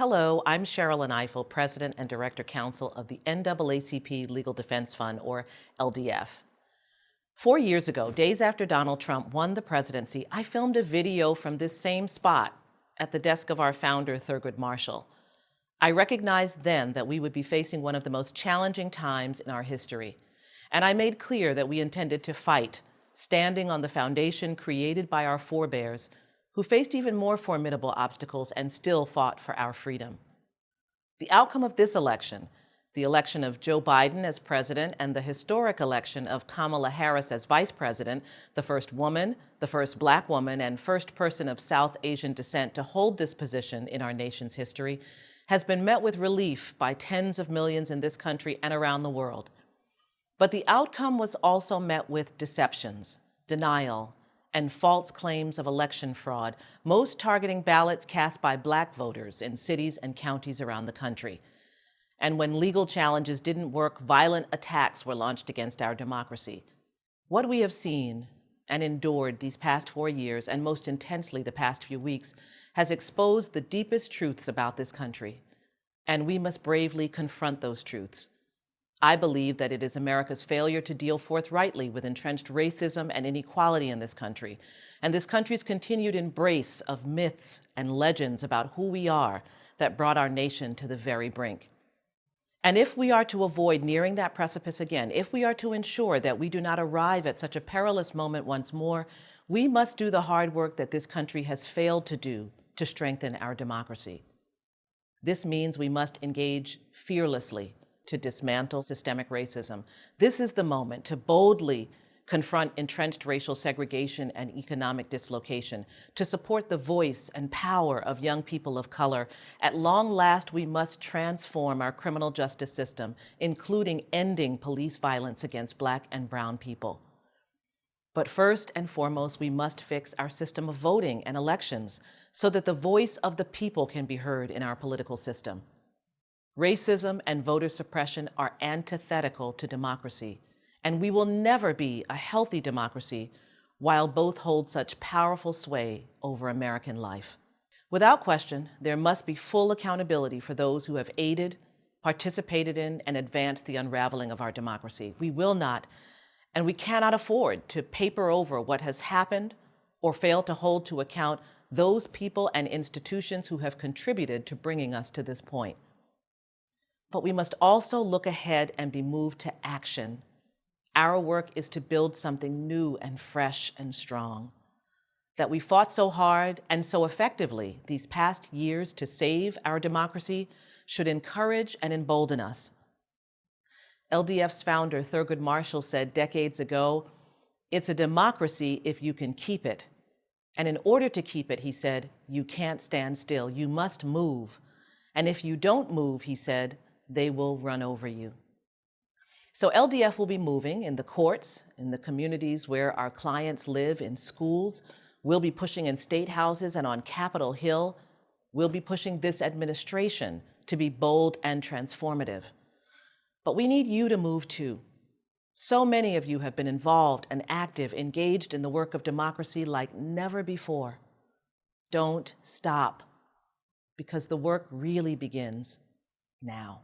Hello, I'm Sherrilyn Ifill, President and Director Counsel of the NAACP Legal Defense Fund, or LDF. 4 years ago, days after Donald Trump won the presidency, I filmed a video from this same spot at the desk of our founder, Thurgood Marshall. I recognized then that we would be facing one of the most challenging times in our history, and I made clear that we intended to fight, standing on the foundation created by our forebears, who faced even more formidable obstacles and still fought for our freedom. The outcome of this election, the election of Joe Biden as president and the historic election of Kamala Harris as vice president, the first woman, the first Black woman, and first person of South Asian descent to hold this position in our nation's history, has been met with relief by tens of millions in this country and around the world. But the outcome was also met with deceptions, denial, and false claims of election fraud, most targeting ballots cast by Black voters in cities and counties around the country. And when legal challenges didn't work, violent attacks were launched against our democracy. What we have seen and endured these past 4 years, and most intensely the past few weeks, has exposed the deepest truths about this country, and we must bravely confront those truths. I believe that it is America's failure to deal forthrightly with entrenched racism and inequality in this country, and this country's continued embrace of myths and legends about who we are that brought our nation to the very brink. And if we are to avoid nearing that precipice again, if we are to ensure that we do not arrive at such a perilous moment once more, we must do the hard work that this country has failed to do to strengthen our democracy. This means we must engage fearlessly to dismantle systemic racism. This is the moment to boldly confront entrenched racial segregation and economic dislocation, to support the voice and power of young people of color. At long last, we must transform our criminal justice system, including ending police violence against Black and brown people. But first and foremost, we must fix our system of voting and elections so that the voice of the people can be heard in our political system. Racism and voter suppression are antithetical to democracy, and we will never be a healthy democracy while both hold such powerful sway over American life. Without question, there must be full accountability for those who have aided, participated in, and advanced the unraveling of our democracy. We will not, and we cannot afford to paper over what has happened or fail to hold to account those people and institutions who have contributed to bringing us to this point. But we must also look ahead and be moved to action. Our work is to build something new and fresh and strong. That we fought so hard and so effectively these past years to save our democracy should encourage and embolden us. LDF's founder, Thurgood Marshall, said decades ago, "It's a democracy if you can keep it. And in order to keep it," he said, "you can't stand still. You must move. And if you don't move," he said, "they will run over you." So LDF will be moving in the courts, in the communities where our clients live, in schools. We'll be pushing in state houses and on Capitol Hill. We'll be pushing this administration to be bold and transformative. But we need you to move too. So many of you have been involved and active, engaged in the work of democracy like never before. Don't stop, because the work really begins now.